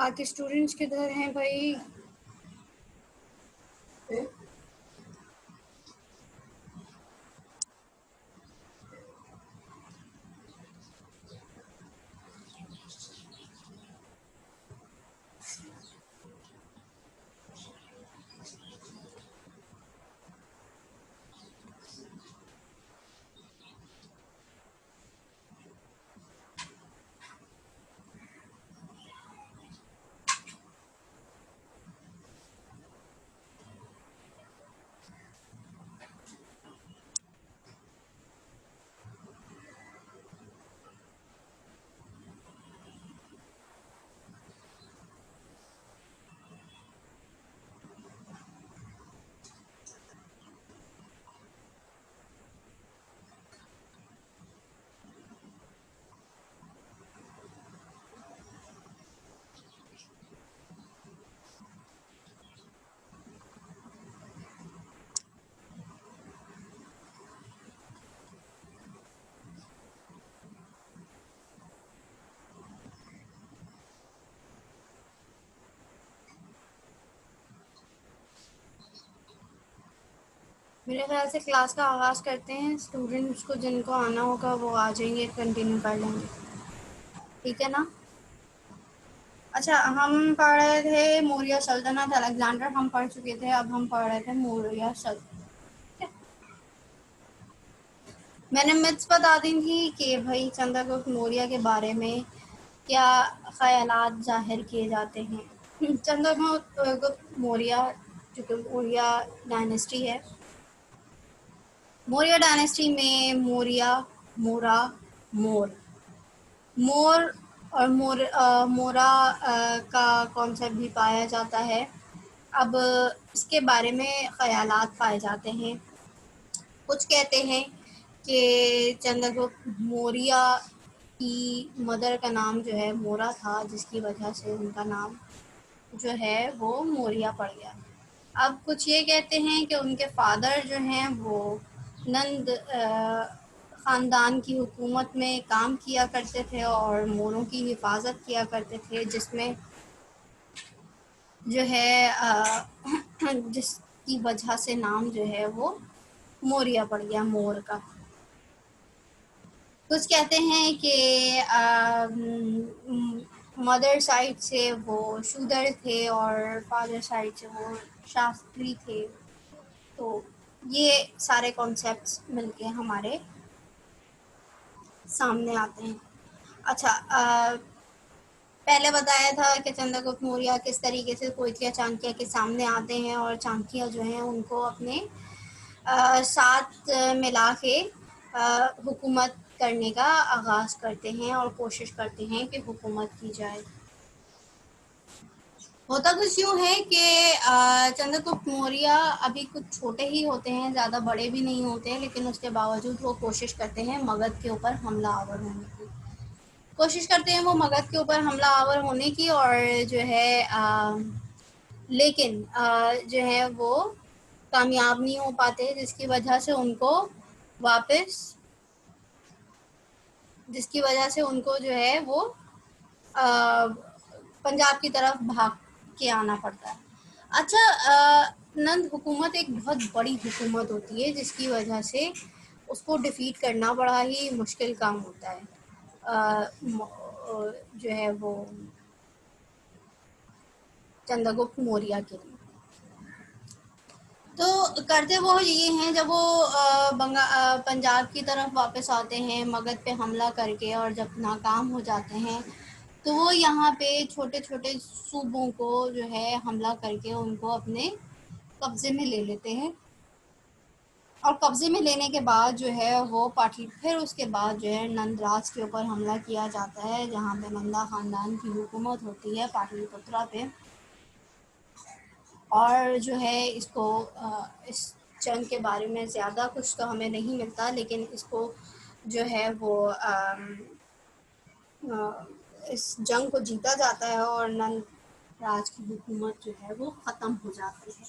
बाकी स्टूडेंट्स किधर हैं भाई? मेरे ख्याल से क्लास का आगाज़ करते हैं। स्टूडेंट्स को जिनको आना होगा वो आ जाएंगे, कंटिन्यू कर लेंगे। ठीक है ना? अच्छा, हम पढ़ रहे थे मौर्य सल्तनत, अलेक्जेंडर हम पढ़ चुके थे। अब हम पढ़ रहे थे मौर्य सल्तनत। मैंने मिथ्स बता दी थी कि भाई चंद्रगुप्त मौर्य के बारे में क्या ख्यालात जाहिर किए जाते हैं। चंद्रगुप्त मौर्य जो कि मौर्य डायनेस्टी है, मौर्य डायनेस्टी में मौर्य, मोरा, मोर, मोर और मोरा का कॉन्सेप्ट भी पाया जाता है। अब इसके बारे में ख्यालात पाए जाते हैं। कुछ कहते हैं कि चंद्रगुप्त मौर्य की मदर का नाम जो है मोरा था, जिसकी वजह से उनका नाम जो है वो मौर्य पड़ गया। अब कुछ ये कहते हैं कि उनके फादर जो हैं वो नंद ख़ानदान की हुकूमत में काम किया करते थे और मोरों की हिफाजत किया करते थे, जिसमें जो है जिसकी वजह से नाम जो है वो मौर्य पड़ गया, मोर का। कुछ कहते हैं कि मदर साइड से वो शूदर थे और फादर साइड से वो शास्त्री थे। तो ये सारे कॉन्सेप्ट्स मिलके हमारे सामने आते हैं। अच्छा, पहले बताया था कि चंद्रगुप्त मौर्य किस तरीके से कोयतिया चाणक्य के सामने आते हैं और चाणक्य जो हैं उनको अपने साथ मिला के हुकूमत करने का आगाज़ करते हैं और कोशिश करते हैं कि हुकूमत की जाए। होता कुछ यूँ है कि चंद्रगुप्त मौर्य अभी कुछ छोटे ही होते हैं, ज़्यादा बड़े भी नहीं होते हैं, लेकिन उसके बावजूद वो कोशिश करते हैं मगध के ऊपर हमला आवर होने की। कोशिश करते हैं वो मगध के ऊपर हमला आवर होने की, और जो है लेकिन जो है वो कामयाब नहीं हो पाते, जिसकी वजह से उनको जो है वो अ, पंजाब की तरफ भाग के आना पड़ता है। अच्छा, नंद हुकूमत एक बहुत बड़ी हुकूमत होती है, जिसकी वजह से उसको डिफीट करना बड़ा ही मुश्किल काम होता है। जो है वो चंद्रगुप्त मौर्य के लिए तो करते वो ये हैं, जब वो पंजाब की तरफ वापस आते हैं मगध पे हमला करके, और जब नाकाम हो जाते हैं तो वो यहाँ पे छोटे छोटे सूबों को जो है हमला करके उनको अपने कब्जे में ले लेते हैं। और कब्जे में लेने के बाद जो है वो फिर उसके बाद जो है नंदराज के ऊपर हमला किया जाता है, जहाँ पे नंदा खानदान की हुकूमत होती है पाटलिपुत्रा पे। और जो है इसको इस जंग के बारे में ज़्यादा कुछ तो हमें नहीं मिलता, लेकिन इसको जो है वो इस जंग को जीता जाता है और नंद राज की हुकूमत जो है वो ख़त्म हो जाती है।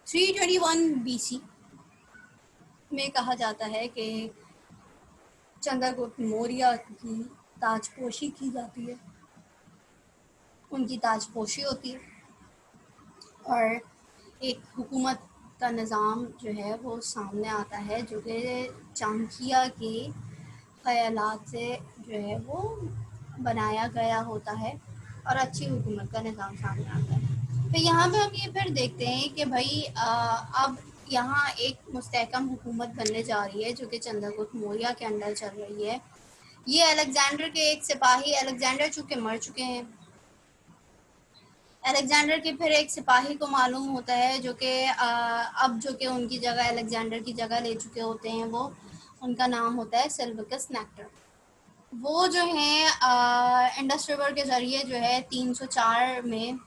321 BC में कहा जाता है कि चंद्रगुप्त मौर्य की ताजपोशी की जाती है। उनकी ताजपोशी होती है और एक हुकूमत का निज़ाम जो है वो सामने आता है, जो कि चाणक्य के ख़यालात से जो है वो बनाया गया होता है और अच्छी हुकूमत का निज़ाम सामने आता है। तो यहाँ पे हम ये फिर देखते हैं कि भाई अब यहाँ एक मुस्तहकम हुकूमत बनने जा रही है जो कि चंद्रगुप्त मौर्य के अंडर चल रही है। ये अलेक्जेंडर के एक सिपाही, अलेक्जेंडर चूँकि मर चुके हैं, अलेक्जेंडर के फिर एक सिपाही को मालूम होता है जो कि अब जो कि उनकी जगह अलेक्जेंडर की जगह ले चुके होते हैं, वो उनका नाम होता है सिल्वकस नेक्टर। वो जो है इंडस रिवर के ज़रिए जो है 304 में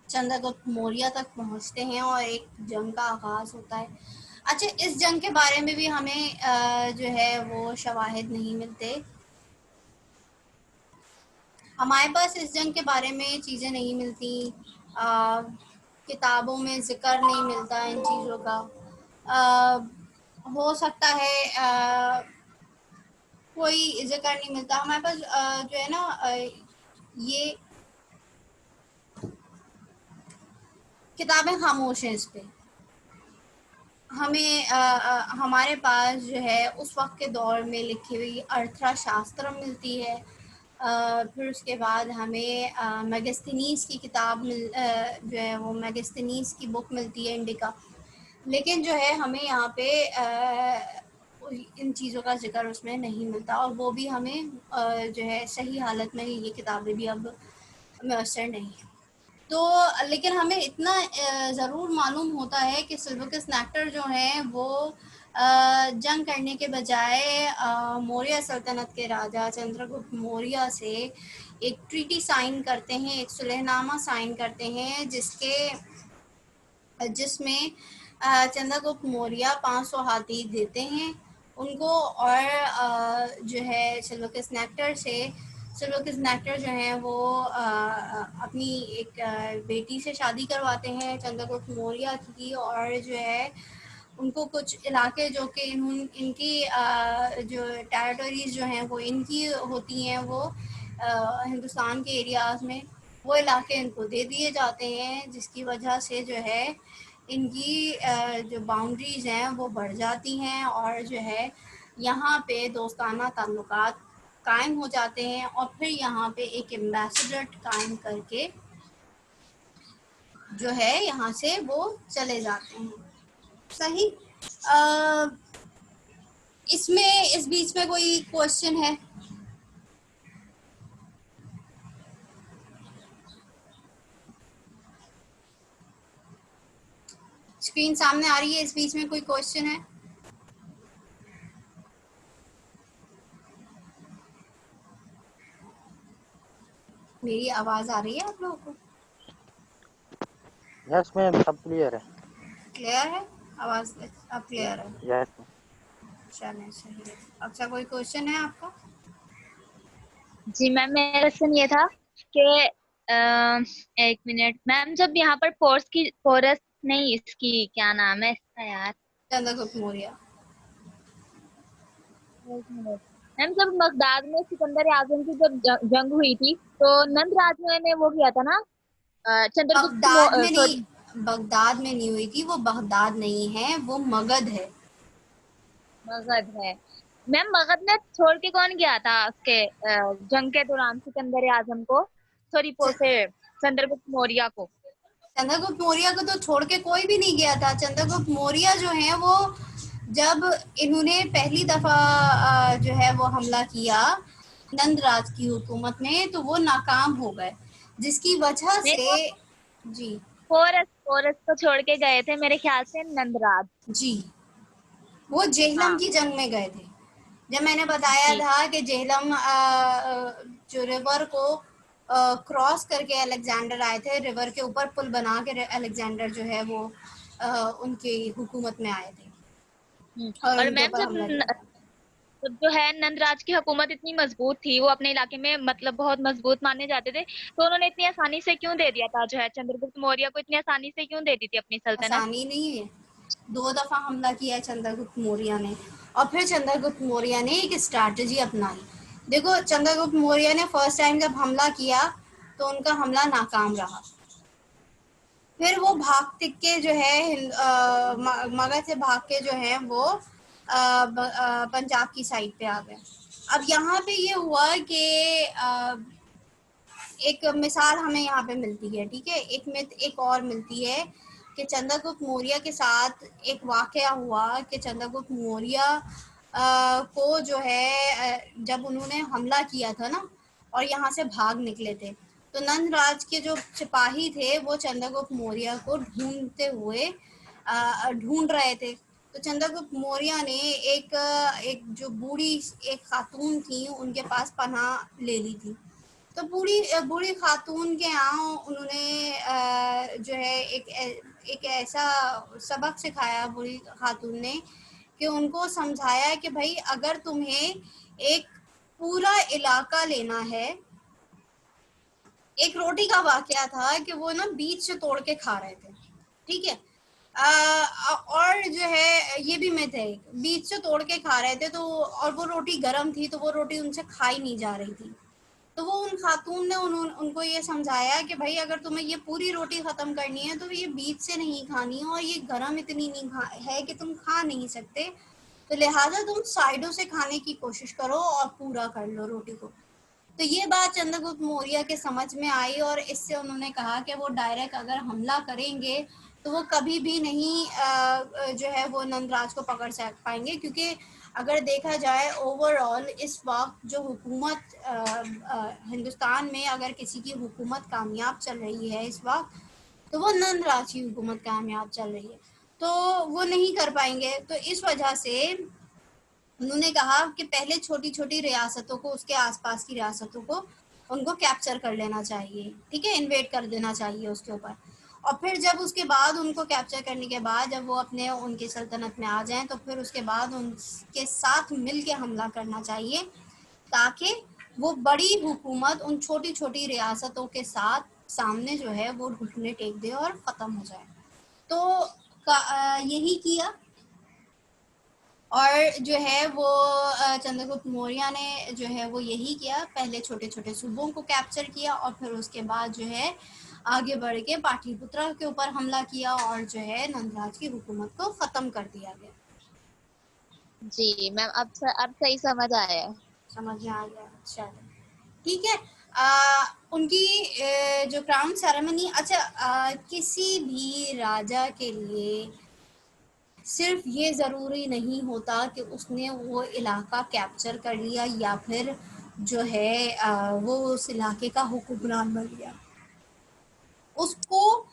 चंद्रगुप्त मौर्य तक पहुंचते हैं और एक जंग का आगाज़ होता है। अच्छा, इस जंग के बारे में भी हमें जो है वो शवाहिद नहीं मिलते, हमारे पास इस जंग के बारे में चीज़ें नहीं मिलती, किताबों में ज़िक्र नहीं मिलता इन चीज़ों का। हो सकता है कोई ज़िक्र नहीं मिलता हमारे पास, जो है ना ये किताबें खामोश हैं इस पे। हमें हमारे पास जो है उस वक़्त के दौर में लिखी हुई अर्थशास्त्र मिलती है। फिर उसके बाद हमें मेगास्थनीज़ की किताब जो है वो मेगास्थनीज़ की बुक मिलती है, इंडिका। लेकिन जो है हमें यहाँ पे इन चीज़ों का ज़िक्र उसमें नहीं मिलता और वो भी हमें जो है सही हालत में ये किताबें भी अब मैसर नहीं हैं। तो लेकिन हमें इतना ज़रूर मालूम होता है कि सिल्वकस नेक्टर जो हैं वो जंग करने के बजाय मौर्य सल्तनत के राजा चंद्रगुप्त मौर्य से एक ट्रीटी साइन करते हैं, एक सुलहनामा साइन करते हैं जिसमें चंद्रगुप्त मौर्य 500 हाथी देते हैं उनको और जो है सिल्वकस नेक्टर जो हैं वो अपनी एक बेटी से शादी करवाते हैं चंद्रगुप्त मौर्य की, और जो है उनको कुछ इलाके जो कि इनकी जो टेरिटरीज़ जो हैं वो इनकी होती हैं, वो हिंदुस्तान के एरियाज़ में वो इलाके इनको दे दिए जाते हैं, जिसकी वजह से जो है इनकी जो बाउंड्रीज़ हैं वो बढ़ जाती हैं और जो है यहाँ पे दोस्ताना ताल्लुकात कायम हो जाते हैं और फिर यहाँ पे एक एम्बेसडर कायम करके जो है यहाँ से वो चले जाते हैं। सही। इसमें इस बीच में कोई क्वेश्चन है? स्क्रीन सामने आ रही है, इस बीच में कोई क्वेश्चन है? मेरी आवाज आ रही है आप लोगों को? यस मैम, सब क्लियर है। क्लियर है आवाज? अब क्लियर है। यस। चलिए सही है। अच्छा, कोई क्वेश्चन है आपका? जी मैम, मेरा क्वेश्चन ये था कि एक मिनट मैम, जब यहाँ पर फोर्स नहीं, इसकी क्या नाम है इसका यार, चंद्रगुप्त मौर्य। एक मिनट मैम, जब बगदाद में सिकंदर आजम की जब जंग हुई थी तो नंद राज ने वो किया था ना, बगदाद में नहीं, सॉरी, बगदाद में नहीं हुई थी वो, बगदाद नहीं है वो, मगध है। मगध है मैम। मगध में छोड़ के कौन गया था उसके जंग के दौरान सिकंदर आजम को, सॉरी से चंद्रगुप्त मौर्य को? चंद्रगुप्त मौर्य को तो छोड़ के कोई भी नहीं गया था। चंद्रगुप्त मौर्य जो है वो जब इन्होंने पहली दफा जो है वो हमला किया नंदराज की हुकूमत में तो वो नाकाम हो गए, जिसकी वजह नहीं, से जी फोरस को छोड़ के गए थे मेरे ख्याल से नंदराज। जी, वो जेहलम हाँ की जंग में गए थे। जब मैंने बताया जी था कि जेहलम जो रिवर को क्रॉस करके अलेक्जेंडर आए थे, रिवर के ऊपर पुल बना के अलेक्जेंडर जो है वो उनकी हुकूमत में आए थे और और उनके मैम, ऊपर हमला किया था। जब जो है नंदराज की हुकूमत इतनी मजबूत थी, वो अपने इलाके में मतलब बहुत मजबूत माने जाते थे, तो उन्होंने इतनी आसानी से क्यों दे दिया था जो है चंद्रगुप्त मौर्य को, इतनी आसानी से क्यों दे दी थी अपनी सल्तनत? आसानी नहीं है, 2 दफा हमला किया है चंद्रगुप्त मौर्य ने और फिर चंद्रगुप्त मौर्य ने एक स्ट्रैटेजी अपनाई। देखो, चंद्रगुप्त मौर्य ने फर्स्ट टाइम जब हमला किया तो उनका हमला नाकाम रहा। फिर वो भाग के जो है मगध से भाग के जो है वो पंजाब की साइड पे आ गए। अब यहाँ पे ये हुआ कि एक मिसाल हमें यहाँ पे मिलती है, ठीक है, एक मिथ एक और मिलती है कि चंद्रगुप्त मौर्य के साथ एक वाकया हुआ कि चंद्रगुप्त मौर्य को जो है जब उन्होंने हमला किया था ना और यहाँ से भाग निकले थे, तो नंदराज के जो सिपाही थे वो चंद्रगुप्त मौर्य को ढूंढते हुए ढूंढ रहे थे। तो चंद्रगुप्त मौर्य ने एक जो बूढ़ी एक खातून थी उनके पास पनाह ले ली थी। तो बूढ़ी बूढ़ी खातून के यहाँ उन्होंने जो है एक ऐसा सबक सिखाया बूढ़ी खातून ने कि उनको समझाया कि भाई अगर तुम्हें एक पूरा इलाका लेना है, एक रोटी का वाकया था कि वो ना बीच से तोड़ के खा रहे थे, ठीक है, और जो है ये भी मिथ है, बीच से तोड़ के खा रहे थे तो, और वो रोटी गर्म थी तो वो रोटी उनसे खाई नहीं जा रही थी। तो वो उन खातून ने उनको ये समझाया कि भाई अगर तुम्हें ये पूरी रोटी ख़त्म करनी है तो ये बीच से नहीं खानी है, और ये गरम इतनी नहीं है कि तुम खा नहीं सकते, तो लिहाजा तुम साइडों से खाने की कोशिश करो और पूरा कर लो रोटी को। तो ये बात चंद्रगुप्त मौर्य के समझ में आई और इससे उन्होंने कहा कि वो डायरेक्ट अगर हमला करेंगे तो वो कभी भी नहीं जो है वो नंदराज को पकड़ सक पाएंगे, क्योंकि अगर देखा जाए ओवरऑल इस वक्त जो हुकूमत हिंदुस्तान में अगर किसी की हुकूमत कामयाब चल रही है इस वक्त, तो वो नंदराज की हुकूमत कामयाब चल रही है, तो वो नहीं कर पाएंगे। तो इस वजह से उन्होंने कहा कि पहले छोटी छोटी रियासतों को, उसके आसपास की रियासतों को उनको कैप्चर कर लेना चाहिए, ठीक है, इन्वेड कर देना चाहिए उसके ऊपर, और फिर जब उसके बाद उनको कैप्चर करने के बाद जब वो अपने उनकी सल्तनत में आ जाएं तो फिर उसके बाद उनके साथ मिल के हमला करना चाहिए, ताकि वो बड़ी हुकूमत उन छोटी छोटी रियासतों के साथ सामने जो है वो घुटने टेक दे और ख़त्म हो जाए। तो यही किया, और जो है वो चंद्रगुप्त मौर्य ने जो है वो यही किया, पहले छोटे छोटे सूबों को कैप्चर किया और फिर उसके बाद जो है आगे बढ़ के पाटलिपुत्र के ऊपर हमला किया और जो है नंदराज की हुकूमत को ख़त्म कर दिया गया। जी मैम, अब सही समझ आया। समझ में आ गया, अच्छा ठीक है। उनकी जो क्राउन सेरेमनी, अच्छा किसी भी राजा के लिए सिर्फ ये ज़रूरी नहीं होता कि उसने वो इलाका कैप्चर कर लिया या फिर जो है वो उस इलाके का हुक्मरान बन गया। उसको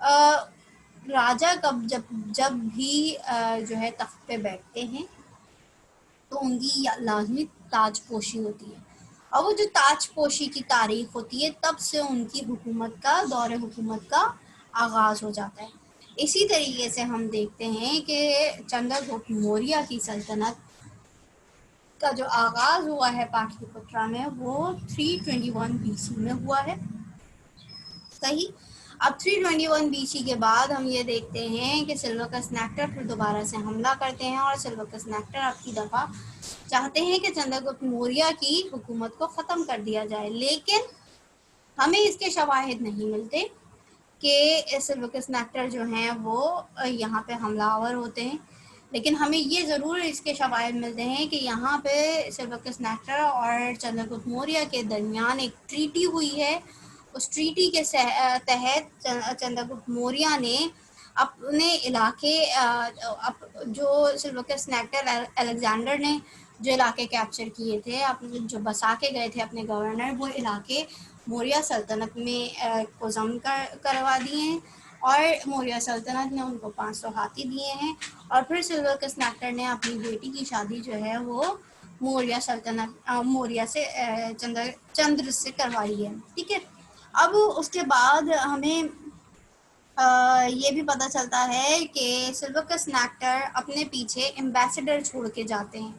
राजा कब जब जब भी जो है तख्त पे बैठते हैं तो उनकी लाजमी ताजपोशी होती है, और वो जो ताजपोशी की तारीख होती है तब से उनकी हुकूमत का दौर हुकूमत का आगाज़ हो जाता है। इसी तरीके से हम देखते हैं कि चंद्रगुप्त मौर्य की सल्तनत का जो आगाज़ हुआ है पाटलिपुत्रा में वो 321 BC में हुआ है, सही। अब 321 BC के बाद हम ये देखते हैं कि सिल्वकस नेक्टर फिर दोबारा से हमला करते हैं और सिल्वकस नेक्टर अब की दफ़ा चाहते हैं कि चंद्रगुप्त मौर्य की हुकूमत को ख़त्म कर दिया जाए, लेकिन हमें इसके शवाहिद नहीं मिलते कि सिल्वकस नेक्टर जो हैं वो यहाँ पे हमलावर होते हैं, लेकिन हमें ये ज़रूर इसके शवाहिद मिलते हैं कि यहाँ पे सिल्वकस नेक्टर और चंद्रगुप्त मौर्य के दरमियान एक ट्रीटी हुई है। उस ट्रीटी के तहत चंद्रगुप्त मौर्य ने अपने इलाके जो सिल्वकस नेक्टर अलेक्जेंडर ने जो इलाके कैप्चर किए थे, अपने जो बसा के गए थे अपने गवर्नर, वो इलाके मौर्य सल्तनत में को ज़म करवा दिए हैं और मौर्य सल्तनत ने उनको 500 हाथी दिए हैं, और फिर सिल्वकस नेक्टर ने अपनी बेटी की शादी जो है वो मौर्य सल्तनत मौर्य से चंद्र से करवाई है, ठीक है। अब उसके बाद हमें ये भी पता चलता है कि सिल्वकस नेक्टर अपने पीछे एम्बेसडर छोड़ के जाते हैं,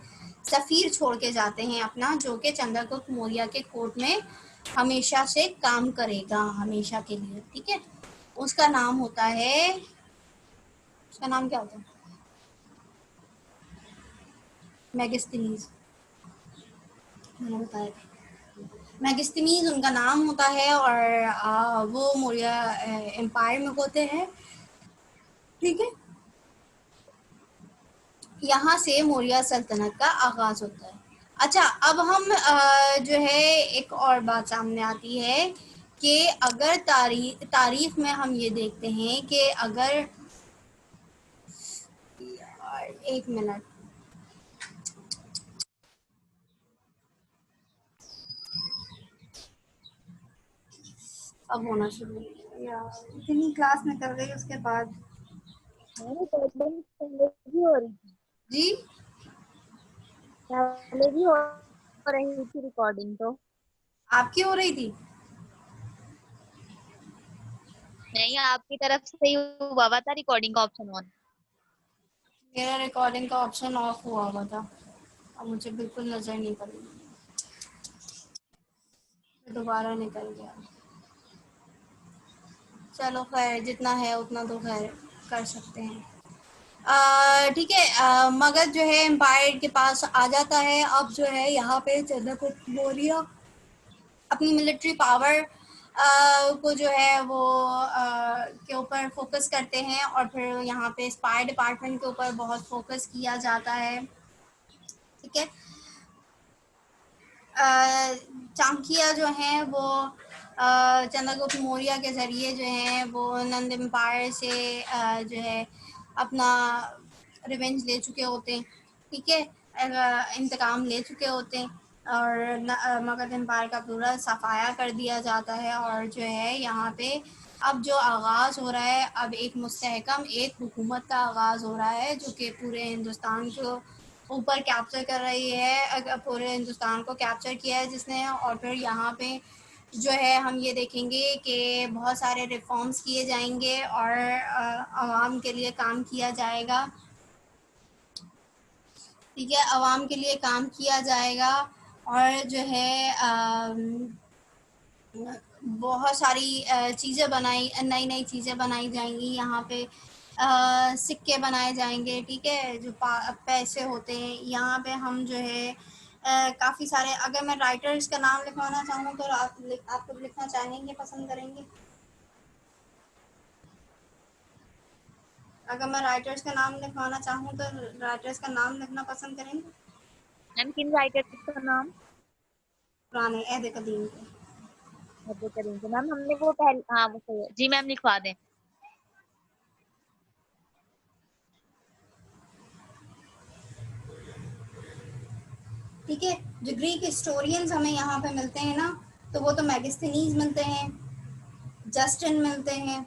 सफ़ीर छोड़ के जाते हैं अपना, जो कि चंद्रगुप्त मौर्य के कोर्ट में हमेशा से काम करेगा, हमेशा के लिए, ठीक है। उसका नाम होता है, उसका नाम क्या होता है, मेगास्थनीज, मैंने बताया था। मैगिस्थनीज उनका नाम होता है और वो मौर्य एम्पायर में होते हैं। ठीक है, यहाँ से मौर्य सल्तनत का आगाज होता है। अच्छा, अब हम जो है एक और बात सामने आती है कि अगर तारीख में हम ये देखते हैं कि अगर, यार एक मिनट, अब होना शुरू हो गया यार, इतनी क्लास में कर गई उसके बाद। मैंने रिकॉर्डिंग पहले भी हो रही थी, जी, पहले भी हो रही थी रिकॉर्डिंग तो। आपकी हो रही थी? नहीं, आपकी तरफ से ही हुआ हुआ था रिकॉर्डिंग का ऑप्शन ऑन। मेरा रिकॉर्डिंग का ऑप्शन ऑफ हुआ हुआ था, अब मुझे बिल्कुल नजर नहीं पड़ी, दोबारा निकल गया। चलो खैर, जितना है उतना तो खैर कर सकते हैं। ठीक है, मगध जो है एम्पायर के पास आ जाता है। अब जो है यहाँ पे चंद्रगुप्त मौर्य अपनी मिलिट्री पावर को जो है वो के ऊपर फोकस करते हैं, और फिर यहाँ पे स्पाई डिपार्टमेंट के ऊपर बहुत फोकस किया जाता है। ठीक है, चाणक्य जो हैं वो चंद्रगुप्त मौर्य के ज़रिए जो हैं वो नंद एम्पायर से जो है अपना रिवेंज ले चुके होते हैं। ठीक है, इंतकाम ले चुके होते हैं, और मगध एम्पायर का पूरा सफाया कर दिया जाता है। और जो है यहाँ पे अब जो आगाज़ हो रहा है, अब एक मुस्तहकम एक हुकूमत का आगाज़ हो रहा है जो कि पूरे हिंदुस्तान को ऊपर कैप्चर कर रही है, पूरे हिंदुस्तान को कैप्चर किया है जिसने। और फिर यहाँ पे जो है हम ये देखेंगे कि बहुत सारे रिफॉर्म्स किए जाएंगे और आवाम के लिए काम किया जाएगा। ठीक है, आवाम के लिए काम किया जाएगा, और जो है बहुत सारी चीज़ें बनाई, नई नई चीज़ें बनाई जाएंगी यहाँ पे। सिक्के बनाए जाएंगे। ठीक है, जो पैसे होते हैं यहाँ पे हम जो है काफ़ी सारे, अगर मैं राइटर्स का नाम लिखवाना चाहूँ तो आप लोग लिखना चाहेंगे, पसंद करेंगे? अगर मैं राइटर्स का नाम लिखवाना चाहूँ तो राइटर्स का नाम लिखना पसंद करेंगे? मैम किन राइटर का नाम? पुराने अहद कदीम के। अब्दुल करीम के मैम, हमने वो पहले, हाँ वो सही है जी मैम, लिखवा दें। ठीक है, जो ग्रीक हिस्टोरियंस हमें यहाँ पे मिलते हैं ना, तो वो तो मैगस्थनीज मिलते हैं, जस्टिन मिलते हैं।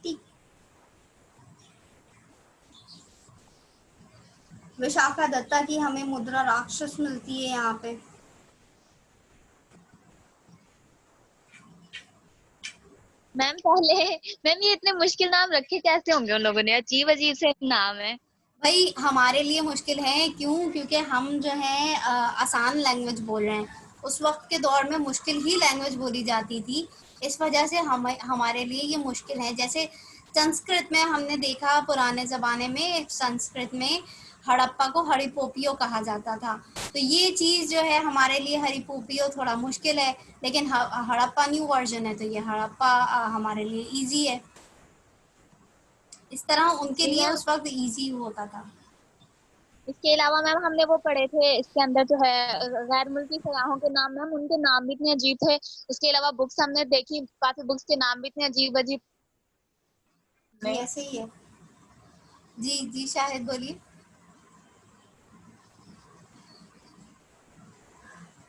ठीक, विशाखा दत्ता की हमें मुद्रा राक्षस मिलती है यहाँ पे। मैम पहले, मैम ये इतने मुश्किल नाम रखे कैसे होंगे उन लोगों ने, अजीब अजीब से नाम है। भाई हमारे लिए मुश्किल है क्यों? क्योंकि हम जो है आसान लैंग्वेज बोल रहे हैं। उस वक्त के दौर में मुश्किल ही लैंग्वेज बोली जाती थी, इस वजह से हम हमारे लिए ये मुश्किल है। जैसे संस्कृत में हमने देखा, पुराने ज़माने में संस्कृत में हड़प्पा को हरिपोपियो कहा जाता था। तो ये चीज़ जो है हमारे लिए हरिपोपियो थोड़ा मुश्किल है, लेकिन हड़प्पा न्यू वर्जन है, तो ये हड़प्पा हमारे लिए इजी है। इस तरह उनके जी लिए मैम, उस वक्त इजी होता था। इसके अलावा मैम हमने वो पढ़े थे, इसके अंदर जो है गैर मुल्की सयाहों के नाम, मैम उनके नाम भी इतने अजीब थे। उसके अलावा बुक्स हमने देखी, काफी बुक्स के नाम भी इतने अजीब अजीब जी में। ऐसे ही है। जी जी, शाहिद बोलिए।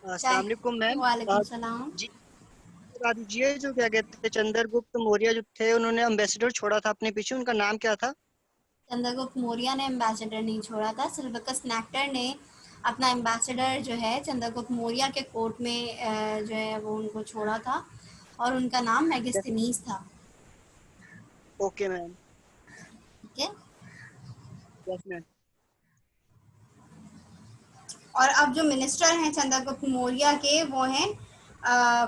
अस्सलाम वालेकुम शाहिद, मैम। वालेकुम सलाम। जी, बता दीजिए जो क्या कहते हैं चंद्रगुप्त मौर्य जो थे उन्होंने एम्बेसडर छोड़ा था अपने पीछे, उनका नाम क्या था? चंद्रगुप्त मौर्य ने एम्बेसडर नहीं छोड़ा था, सिल्वकस नेक्टर ने अपना एम्बेसडर जो है चंद्रगुप्त मौर्य के कोर्ट में जो है वो उनको छोड़ा था, और उनका नाम मेगिस्थिनीस था। Okay ma'am. ठीक है, यस मैम। और अब जो मिनिस्टर हैं चंद्रगुप्त मौर्य के, वो हैं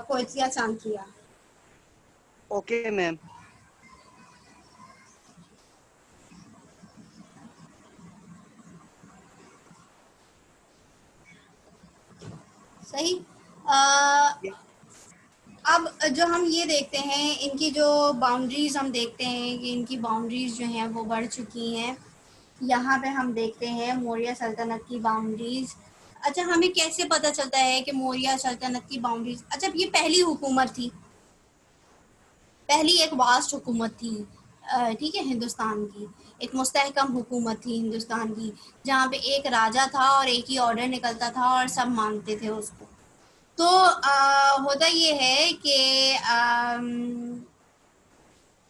कोयतिया चाणक्य। Okay ma'am. सही। अब जो हम ये देखते हैं, इनकी जो बाउंड्रीज हम देखते हैं कि इनकी बाउंड्रीज जो हैं वो बढ़ चुकी हैं। यहाँ पे हम देखते हैं मौर्य सल्तनत की बाउंड्रीज। अच्छा, हमें कैसे पता चलता है कि मौर्य सल्तनत की बाउंड्रीज? अच्छा, ये पहली हुकूमत थी, पहली एक वास्ट हुकूमत थी, ठीक है, हिंदुस्तान की एक मुस्तहकम हुकूमत थी हिंदुस्तान की, जहाँ पे एक राजा था और एक ही ऑर्डर निकलता था और सब मानते थे उसको। तो होता ये है कि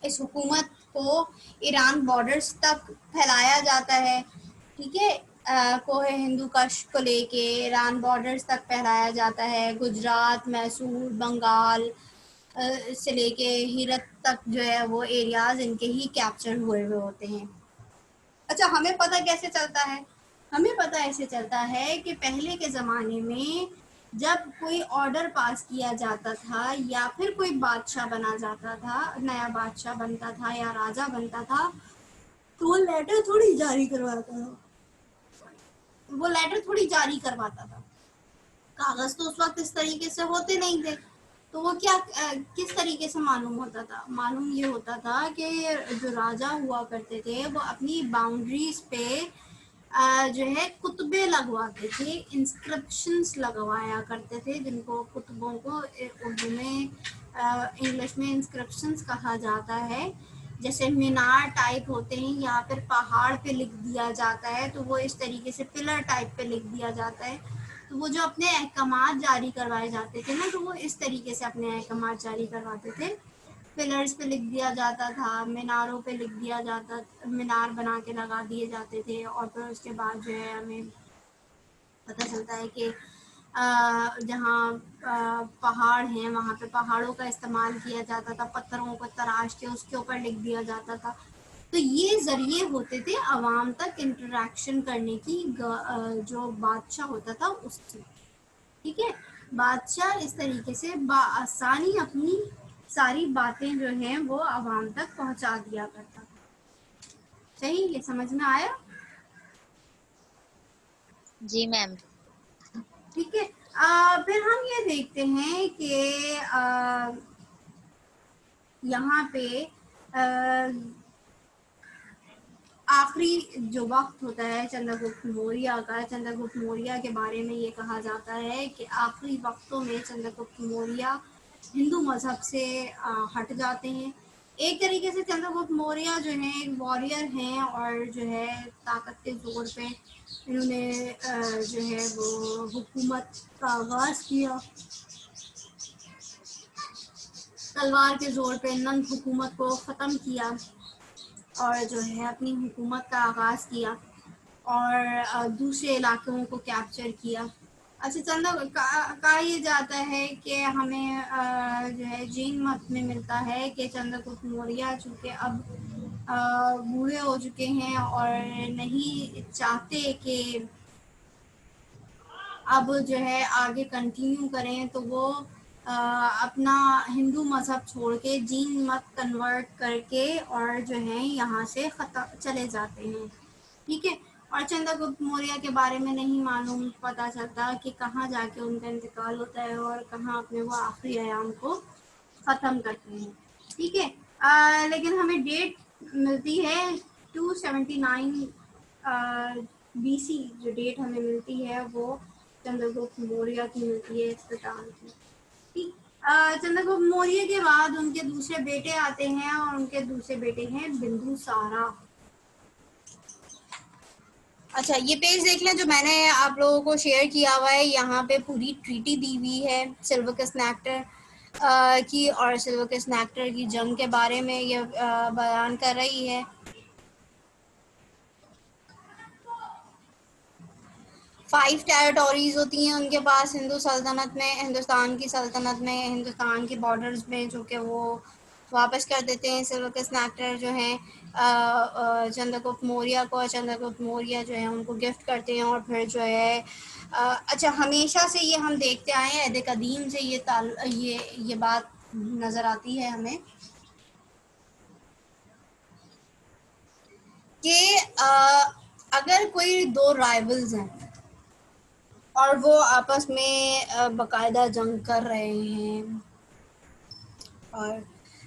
इस हुकूमत को ईरान बॉर्डर्स तक फैलाया जाता है, ठीक है, कोहे हिंदू कश को लेके ईरान बॉर्डर्स तक फैलाया जाता है। गुजरात, मैसूर, बंगाल से लेके हीरत तक जो है वो एरियाज इनके ही कैप्चर हुए हुए होते हैं। अच्छा, हमें पता कैसे चलता है? हमें पता ऐसे चलता है कि पहले के ज़माने में जब कोई ऑर्डर पास किया जाता था या फिर कोई बादशाह बना जाता था, नया बादशाह बनता था या राजा बनता था, तो वो लेटर थोड़ी जारी करवाता था, वो लेटर थोड़ी जारी करवाता था। कागज तो उस वक्त इस तरीके से होते नहीं थे, तो वो क्या किस तरीके से मालूम होता था? मालूम ये होता था कि जो राजा हुआ करते थे वो अपनी बाउंड्रीज पे जो है कुतबे लगवाते थे, इंस्क्रिप्शंस लगवाया करते थे, जिनको कुतबों को उर्दू में इंग्लिश में इंस्क्रिप्शंस कहा जाता है। जैसे मीनार टाइप होते हैं या फिर पहाड़ पे लिख दिया जाता है, तो वो इस तरीके से पिलर टाइप पे लिख दिया जाता है। तो वो जो अपने अहकामात जारी करवाए जाते थे ना, तो वो इस तरीके से अपने अहकामात जारी करवाते थे। पिलर्स पे लिख दिया जाता था, मीनारों पे लिख दिया जाता, मीनार बना के लगा दिए जाते थे, और फिर उसके बाद जो है हमें पता चलता है कि जहाँ पहाड़ हैं वहाँ पे पहाड़ों का इस्तेमाल किया जाता था, पत्थरों को तराश के उसके ऊपर लिख दिया जाता था। तो ये ज़रिए होते थे आवाम तक इंटरेक्शन करने की, जो बादशाह होता था उससे, ठीक है। बादशाह इस तरीके से आसानी अपनी सारी बातें जो हैं वो आवाम तक पहुंचा दिया करता था। सही, ये समझ में आया? जी मैम। ठीक है। फिर हम ये देखते हैं कि यहाँ पे आखिरी जो वक्त होता है चंद्रगुप्त मौर्य का, चंद्रगुप्त मौर्य के बारे में ये कहा जाता है कि आखिरी वक्तों में चंद्रगुप्त मौर्य हिंदू मजहब से हट जाते हैं। एक तरीके से चंद्रगुप्त मौर्य जो है एक वॉरियर हैं, और जो है ताकत के जोर पे इन्होंने जो है वो हुकूमत का आगाज़ किया, तलवार के जोर पे नंद हुकूमत को ख़त्म किया और जो है अपनी हुकूमत का आगाज़ किया और दूसरे इलाकों को कैप्चर किया। अच्छा, कहा ये जाता है कि हमें जो है जैन मत में मिलता है कि चंद्रगुप्त मौर्य चूँकि अब बूढ़े हो चुके हैं और नहीं चाहते कि अब जो है आगे कंटिन्यू करें, तो वो अपना हिंदू मज़हब छोड़ के जैन मत कन्वर्ट करके और जो है यहाँ से चले जाते हैं, ठीक है। और चंद्रगुप्त मौर्य के बारे में नहीं मालूम पता चलता कि कहाँ जाके उनका इंतकाल होता है और कहाँ अपने वो आखिरी अयाम को ख़त्म करते हैं, ठीक है। लेकिन हमें डेट मिलती है 279 BC, जो डेट हमें मिलती है वो चंद्रगुप्त मौर्य की मिलती है, इख्तिताम की, ठीक। चंद्रगुप्त मौर्य के बाद उनके दूसरे बेटे आते हैं और उनके दूसरे बेटे हैं बिंदुसारा। अच्छा, ये पेज देख लें जो मैंने आप लोगों को शेयर किया हुआ है, यहाँ पे पूरी ट्रीटी दी हुई है सिल्वकस नेक्टर की, और सिल्वकस नेक्टर की जंग के बारे में ये बयान कर रही है। 5 टेरिटोरीज होती हैं उनके पास हिंदू सल्तनत में, हिंदुस्तान की सल्तनत में, हिंदुस्तान के बॉर्डर्स में, जो कि वो वापस कर देते हैं सिल्वकस नेक्टर जो हैं चंद्रगुप्त मौर्य को, और चंद्रगुप्त मौर्य जो है उनको गिफ्ट करते हैं। और फिर जो है अच्छा, हमेशा से ये हम देखते आए हैं, अहद कदीम से ये बात नज़र आती है हमें कि अगर कोई दो राइवल्स हैं, और वो आपस में बाकायदा जंग कर रहे हैं, और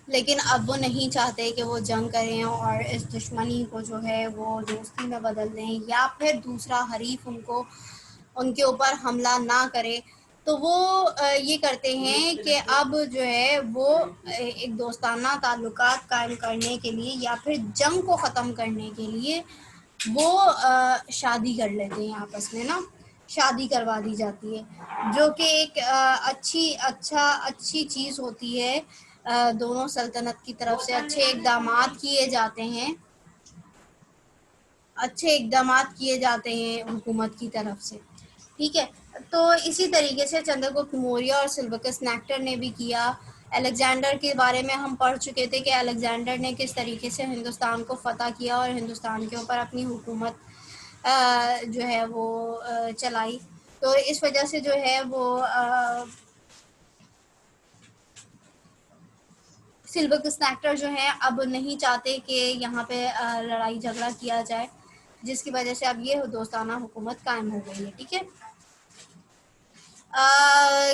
लेकिन अब वो नहीं चाहते कि वो जंग करें और इस दुश्मनी को जो है वो दोस्ती में बदल दें, या फिर दूसरा हरीफ उनके ऊपर हमला ना करे। तो वो ये करते हैं कि अब जो है वो एक दोस्ताना ताल्लुकात कायम करने के लिए या फिर जंग को ख़त्म करने के लिए वो शादी कर लेते हैं आपस में ना, शादी करवा दी जाती है, जो कि एक अच्छी चीज़ होती है। दोनों सल्तनत की तरफ से अच्छे इकदामात किए जाते हैं हुकूमत की तरफ से, ठीक है। तो इसी तरीके से चंद्रगुप्त मौर्य और सिल्वकस नेक्टर ने भी किया। अलेक्जेंडर के बारे में हम पढ़ चुके थे कि अलेक्जेंडर ने किस तरीके से हिंदुस्तान को फ़तह किया और हिंदुस्तान के ऊपर अपनी हुकूमत जो है वो चलाई। तो इस वजह से जो है वो सिल्वकस नेक्टर जो है अब नहीं चाहते कि यहाँ पे लड़ाई झगड़ा किया जाए, जिसकी वजह से अब ये दोस्ताना हुकूमत कायम हो गई है, ठीक है।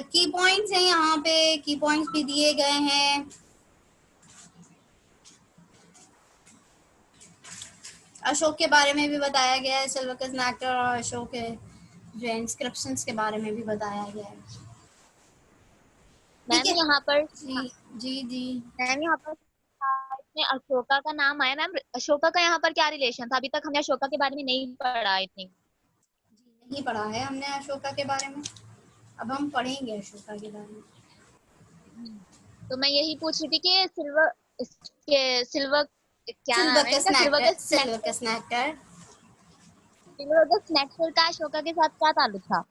की पॉइंट्स हैं यहाँ पे, की पॉइंट्स भी दिए गए हैं। अशोक के बारे में भी बताया गया है, सिल्वकस नेक्टर और अशोक के जो इंस्क्रिप्शंस के बारे में भी बताया गया है, ठीक मैम है। यहाँ पर जी जी जी मैम यहाँ पर इसमें अशोका का नाम आया। मैम अशोका का यहाँ पर क्या रिलेशन था? अभी तक हमने अशोका के बारे में नहीं पढ़ा आई थिंक। नहीं पढ़ा है हमने अशोका के बारे में, अब हम पढ़ेंगे अशोका के बारे में। तो मैं यही पूछ रही थी कि सिल्वर क्या नाम है सिल्वकस इनका? नेक्टर, सिल्वकस नेक्टर। सिल्वरगस नेक्टर का अशोका के साथ क्या ताल्लुक था?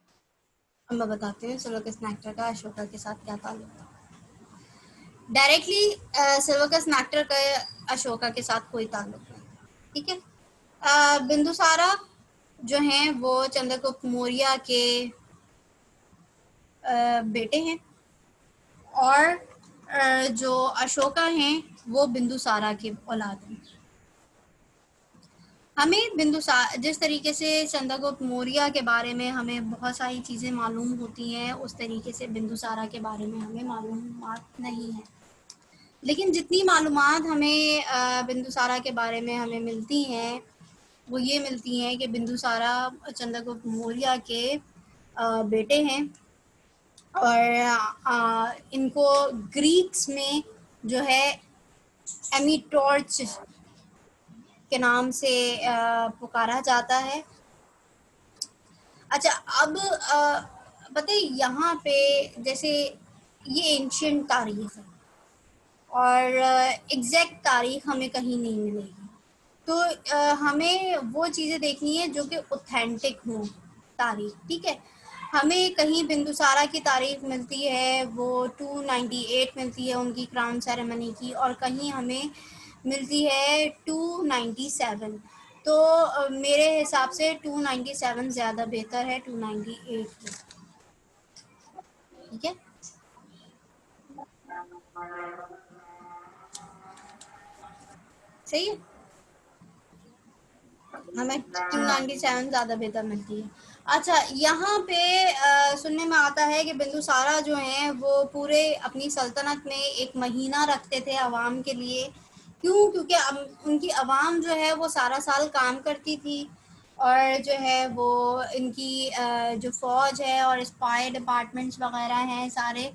अब मैं बताती हूँ सिल्वकस नेक्टर का अशोका के साथ क्या ताल्लुक था। डायरेक्टली सिल्वकस नेक्टर का अशोका के साथ कोई ताल्लुक नहीं, ठीक है। बिंदुसारा जो हैं वो चंद्रगुप्त मौर्य के बेटे हैं, और जो अशोका हैं वो बिंदुसारा के औलाद हैं। हमें बिंदुसार जिस तरीके से चंद्रगुप्त मौर्य के बारे में हमें बहुत सारी चीज़ें मालूम होती हैं, उस तरीके से बिंदुसारा के बारे में हमें मालूमात नहीं है। लेकिन जितनी मालूमात हमें बिंदुसारा के बारे में हमें मिलती हैं, वो ये मिलती हैं कि बिंदुसारा चंद्रगुप्त मौर्य के बेटे हैं, और इनको ग्रीक्स में जो है एमिटॉर्च के नाम से पुकारा जाता है। अच्छा, अब पता है यहाँ पे जैसे ये एंशियंट तारीख है और एग्जैक्ट तारीख हमें कहीं नहीं मिलेगी, तो हमें वो चीज़ें देखनी है जो कि ऑथेंटिक हों तारीख, ठीक है। हमें कहीं बिंदुसारा की तारीख मिलती है वो 298 मिलती है उनकी क्राउन सेरेमनी की, और कहीं हमें मिलती है 297। तो मेरे हिसाब से 297 ज़्यादा बेहतर है 298 से, ठीक है। सही है, हमें 297 ज़्यादा बेहतर मिलती है। अच्छा, यहाँ पे सुनने में आता है कि बिंदुसारा जो हैं वो पूरे अपनी सल्तनत में एक महीना रखते थे आवाम के लिए। क्यों? क्योंकि उनकी आवाम जो है वो सारा साल काम करती थी, और जो है वो इनकी जो फ़ौज है और स्पाई डिपार्टमेंट्स वगैरह हैं सारे,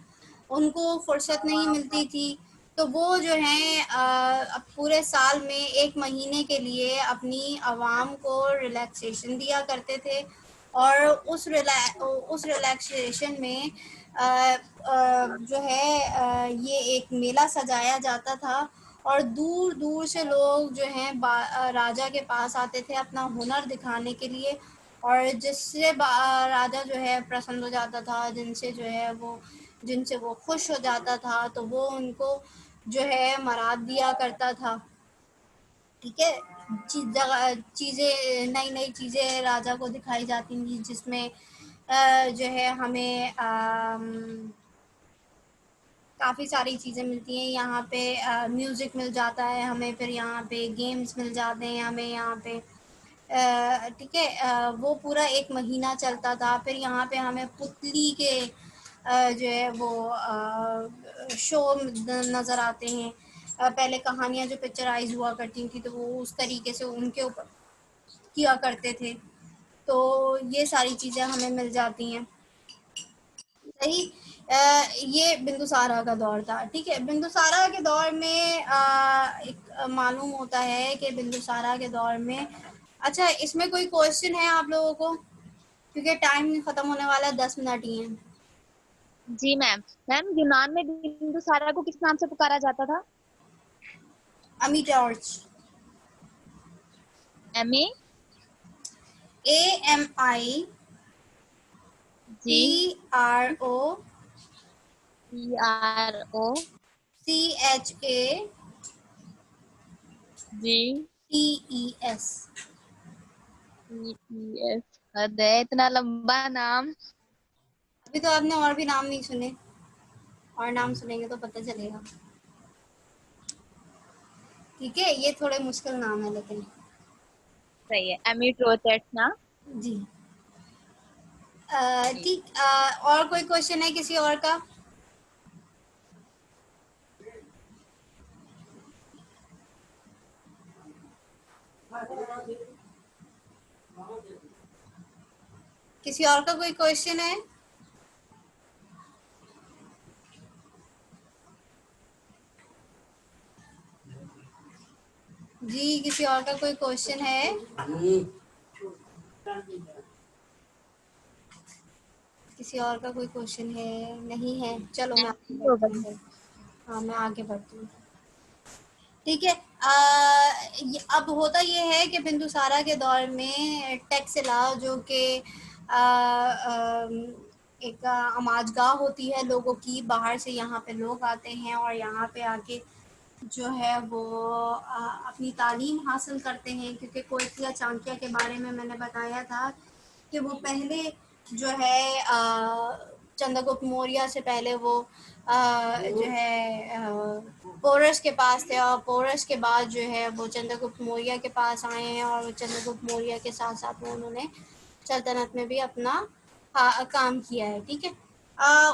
उनको फुर्सत नहीं मिलती थी। तो वो जो हैं अब पूरे साल में एक महीने के लिए अपनी आवाम को रिलैक्सेशन दिया करते थे, और उस रिलैक्सेशन में जो है ये एक मेला सजाया जाता था, और दूर दूर से लोग जो हैं राजा के पास आते थे अपना हुनर दिखाने के लिए, और जिससे राजा जो है प्रसन्न हो जाता था, जिनसे वो खुश हो जाता था, तो वो उनको जो है मराद दिया करता था, ठीक है। चीज़ें नई नई चीज़ें राजा को दिखाई जाती थी, जिसमें जो है हमें काफ़ी सारी चीज़ें मिलती हैं। यहाँ पे म्यूज़िक मिल जाता है हमें, फिर यहाँ पे गेम्स मिल जाते हैं हमें, यहाँ पे ठीक है, वो पूरा एक महीना चलता था। फिर यहाँ पे हमें पुतली के जो है वो शो नज़र आते हैं। पहले कहानियाँ जो पिक्चराइज हुआ करती थी तो वो उस तरीके से उनके ऊपर किया करते थे, तो ये सारी चीज़ें हमें मिल जाती हैं। सही। ये बिंदुसारा का दौर था। ठीक है, बिंदुसारा के दौर में एक मालूम होता है कि बिंदुसारा के दौर में, अच्छा इसमें कोई क्वेश्चन है आप लोगों को, क्योंकि टाइम खत्म होने वाला है, 10 मिनट ही हैं। जी मैम। मैम, यूनान में बिंदुसारा को किस नाम से पुकारा जाता था? अमी torch. M A AMI G TRO PRO CHA G TES। PES। हद है, इतना लंबा नाम। अभी तो आपने और भी नाम नहीं सुने, और नाम सुनेंगे तो पता चलेगा। ठीक है, ये थोड़े मुश्किल नाम है लेकिन। सही है, एमिट्रोचेट्स ना। जी। जी। ठीक, और कोई क्वेश्चन है किसी और का? किसी और का कोई क्वेश्चन है? जी, किसी और का कोई क्वेश्चन है? किसी और का कोई क्वेश्चन है? नहीं है, चलो मैं आगे हो बढ़ती हूँ गई। फिर। हाँ, मैं आगे बढ़ती हूँ। ठीक है। अब होता ये है कि बिंदुसारा के दौर में टैक्सिला, जो कि एक अमाजगाह होती है लोगों की, बाहर से यहाँ पे लोग आते हैं और यहाँ पे आके जो है वो अपनी तालीम हासिल करते हैं। क्योंकि कोयतिया चाणक्य के बारे में मैंने बताया था कि वो पहले जो है चंद्रगुप्त मौर्य से पहले वो जो है पोरस के पास थे, और पोरस के बाद जो है वो चंद्रगुप्त मौर्य के पास आए हैं, और चंद्रगुप्त मौर्य के साथ साथ में उन्होंने सल्तनत में भी अपना काम किया है। ठीक है।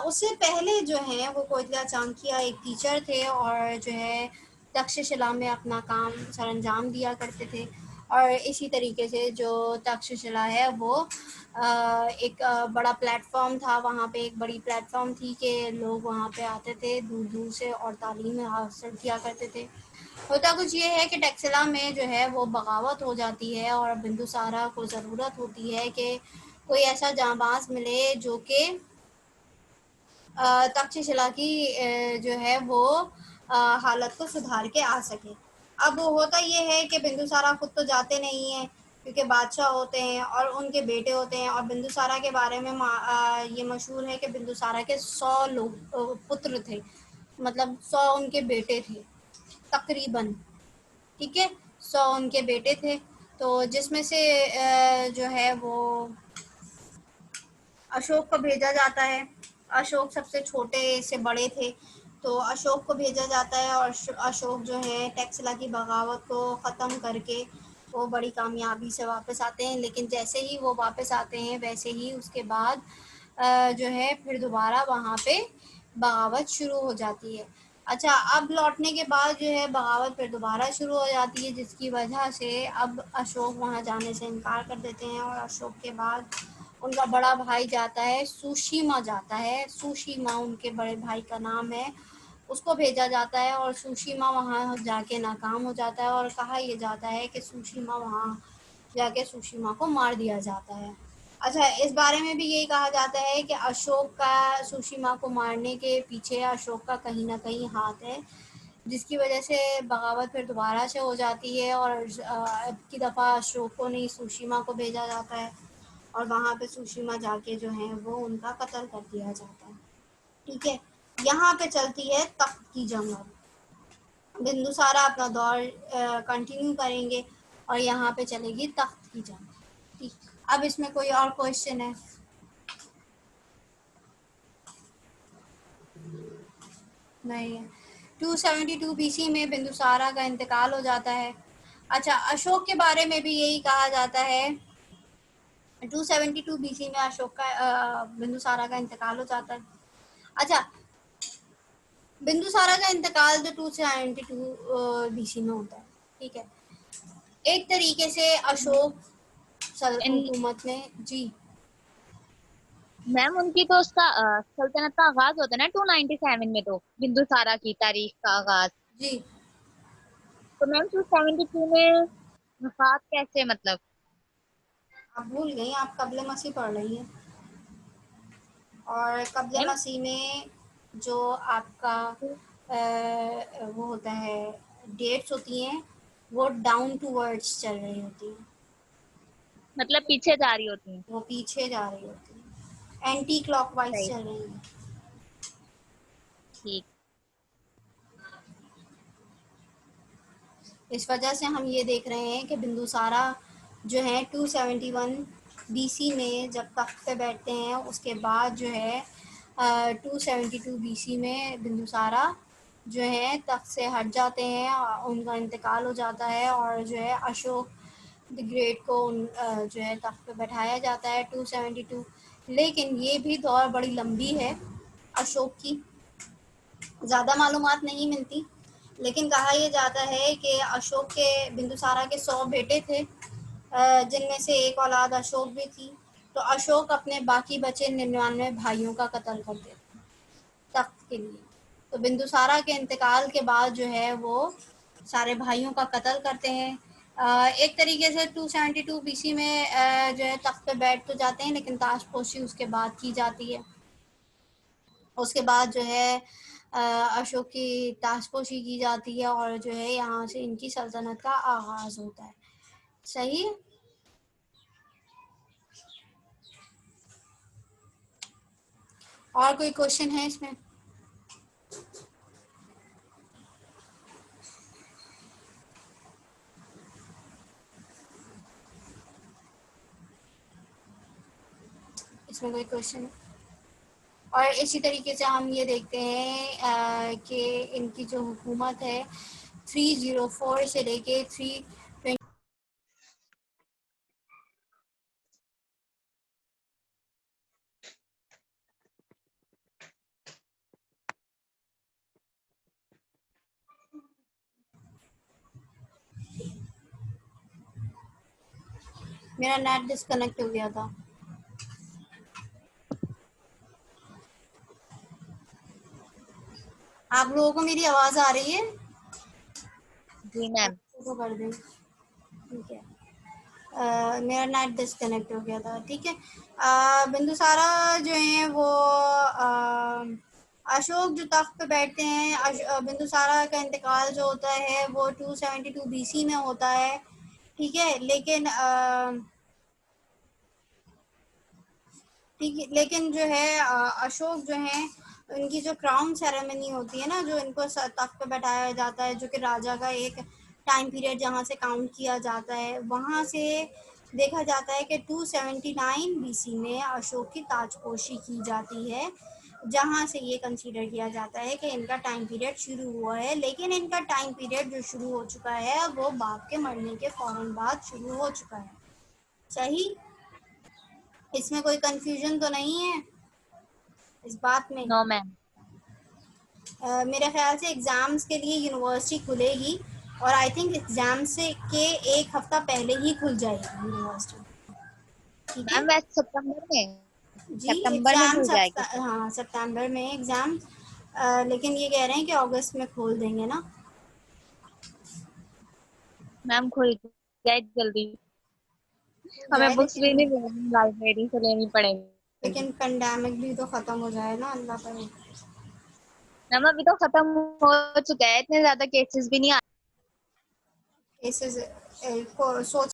उससे पहले जो है वो कोयतिया चाणक्य एक टीचर थे, और जो है तक्षशिला में अपना काम सरंजाम दिया करते थे। और इसी तरीके से जो तक्षशिला है वो एक बड़ा प्लेटफॉर्म था, वहाँ पे एक बड़ी प्लेटफॉर्म थी कि लोग वहाँ पे आते थे दूर दूर से और तालीम हासिल किया करते थे। होता कुछ ये है कि टैक्सिला में जो है वो बगावत हो जाती है, और बिंदुसारा को ज़रूरत होती है कि कोई ऐसा जांबाज मिले जो कि तक्षशिला की जो है वो हालत को सुधार के आ सके। अब होता ये है कि बिंदुसारा खुद तो जाते नहीं हैं, क्योंकि बादशाह होते हैं और उनके बेटे होते हैं। और बिंदुसारा के बारे में ये मशहूर है कि बिंदुसारा के 100 लोग पुत्र थे, मतलब 100 उनके बेटे थे तकरीबन। ठीक है, 100 उनके बेटे थे, तो जिसमें से जो है वो अशोक को भेजा जाता है। अशोक सबसे छोटे से बड़े थे, तो अशोक को भेजा जाता है, और अशोक जो है टैक्सिला की बगावत को ख़त्म करके वो बड़ी कामयाबी से वापस आते हैं। लेकिन जैसे ही वो वापस आते हैं वैसे ही उसके बाद जो है फिर दोबारा वहाँ पे बगावत शुरू हो जाती है। अच्छा, अब लौटने के बाद जो है बगावत फिर दोबारा शुरू हो जाती है, जिसकी वजह से अब अशोक वहाँ जाने से इनकार कर देते हैं, और अशोक के बाद उनका बड़ा भाई जाता है, सुशीमा जाता है। सुशीमा उनके बड़े भाई का नाम है, उसको भेजा जाता है, और सुशीमा वहाँ जाके नाकाम हो जाता है, और कहा यह जाता है कि सुशीमा वहाँ जाके सुशीमा को मार दिया जाता है। अच्छा, इस बारे में भी यही कहा जाता है कि अशोक का सुशीमा को मारने के पीछे अशोक का कहीं ना कहीं हाथ है, जिसकी वजह से बगावत फिर दोबारा से हो जाती है, और अब की दफ़ा अशोक को नहीं सुशीमा को भेजा जाता है, और वहाँ पे सुशीमा जाके जो है वो उनका कत्ल कर दिया जाता है। ठीक है, यहाँ पे चलती है तख्त की जंग। बिंदुसारा अपना दौर कंटिन्यू करेंगे, और यहाँ पे चलेगी तख्त की जंग। ठीक, अब इसमें कोई और क्वेश्चन है? नहीं है। 272 BC में बिंदुसारा का इंतकाल हो जाता है। अच्छा, अशोक के बारे में भी यही कहा जाता है। 272 बीसी में अशोक का बिंदुसारा का इंतकाल हो जाता है। अच्छा, बिंदुसारा का इंतकाल तो 272 बीसी में होता है, ठीक है। एक तरीके से अशोक हुकूमत में जी। मैम उनकी तो उसका सल्तनत का आगाज होता है ना 297 में, तो बिंदुसारा की तारीख का आगाज। जी, तो मैम 272 में वफात कैसे, मतलब? आप भूल गई, आप कब्ल मसीह पढ़ रही हैं। और कब्ल मैम मसीह में जो आपका वो होता है, डेट्स होती हैं, वो डाउन टू वर्ड्स चल रही होती हैं, मतलब पीछे जा रही होती है। वो पीछे जा रही होती हैं, एंटी क्लॉकवाइज सही। चल रही हैं। ठीक। इस वजह से हम ये देख रहे हैं कि बिंदुसारा जो है 271 बीसी में जब तख्त पे बैठते हैं, उसके बाद जो है 272 बीसी में बिंदुसारा जो है तख्त से हट जाते हैं, उनका इंतकाल हो जाता है, और जो है अशोक द ग्रेट को जो है तख्त पे बैठाया जाता है 272। लेकिन ये भी दौर बड़ी लंबी है अशोक की, ज़्यादा मालूमात नहीं मिलती, लेकिन कहा यह जाता है कि अशोक के बिंदुसारा के 100 बेटे थे, जिनमें से एक औलाद अशोक भी थी। तो अशोक अपने बाकी बचे 99 भाइयों का कत्ल कर देते हैं तख्त के लिए। तो बिंदुसारा के इंतकाल के बाद जो है वो सारे भाइयों का कत्ल करते हैं। एक तरीके से 272 बीसी में जो है तख्त पे बैठ तो जाते हैं, लेकिन ताजपोशी उसके बाद की जाती है। उसके बाद जो है अशोक की ताजपोशी की जाती है, और जो है यहाँ से इनकी सल्तनत का आगाज़ होता है। सही है? और कोई क्वेश्चन है इसमें? इसमें कोई क्वेश्चन? और इसी तरीके से हम ये देखते हैं कि इनकी जो हुकूमत है 304 से लेके 320। मेरा नेट डिस्कनेक्ट हो गया था। आप लोगों को मेरी आवाज़ आ रही है? जी मैम। तो कर दें, ठीक है। मेरा नेट डिस्कनेक्ट हो गया था, ठीक है। बिंदुसारा जो है वो अशोक जो तख्त पे बैठते हैं, बिंदुसारा का इंतकाल जो होता है वो 272 बीसी में होता है, ठीक है। लेकिन ठीक है, लेकिन जो है अशोक जो है, उनकी जो क्राउन सेरेमनी होती है ना, जो इनको तख्त पे बैठाया जाता है, जो कि राजा का एक टाइम पीरियड जहाँ से काउंट किया जाता है, वहाँ से देखा जाता है कि 279 बीसी में अशोक की ताजपोशी की जाती है, जहाँ से ये कंसीडर किया जाता है कि इनका टाइम पीरियड शुरू हुआ है। लेकिन इनका टाइम पीरियड जो शुरू हो चुका है वो बाप के मरने के फ़ौरन बाद शुरू हो चुका है। सही? इसमें कोई कंफ्यूजन तो नहीं है इस बात में? No ma'am. मेरे ख्याल से एग्ज़ाम्स के लिए यूनिवर्सिटी खुलेगी, और आई थिंक एग्ज़ाम से के एक हफ्ता पहले ही खुल जाएगी यूनिवर्सिटी, ठीक है। मैम वैसे सितंबर में, जी, सितंबर में एग्ज़ाम खुल जाएगी। हाँ, सितंबर में एग्ज़ाम, लेकिन ये कह रहे हैं कि अगस्त में खोल देंगे ना। मैम खुल जाए जल्दी। खुल हमें जाए, बुक्स भी लेकिन नहीं मिलेंगी, लाइब्रेरी से लेनी पड़ेगी। लेकिन पेंडेमिक भी तो ख़त्म हो जाए ना, अल्लाह करे। मैम अभी तो खत्म हो चुका है, इतने ज्यादा केसेस भी नहीं आ। केसेस को सोच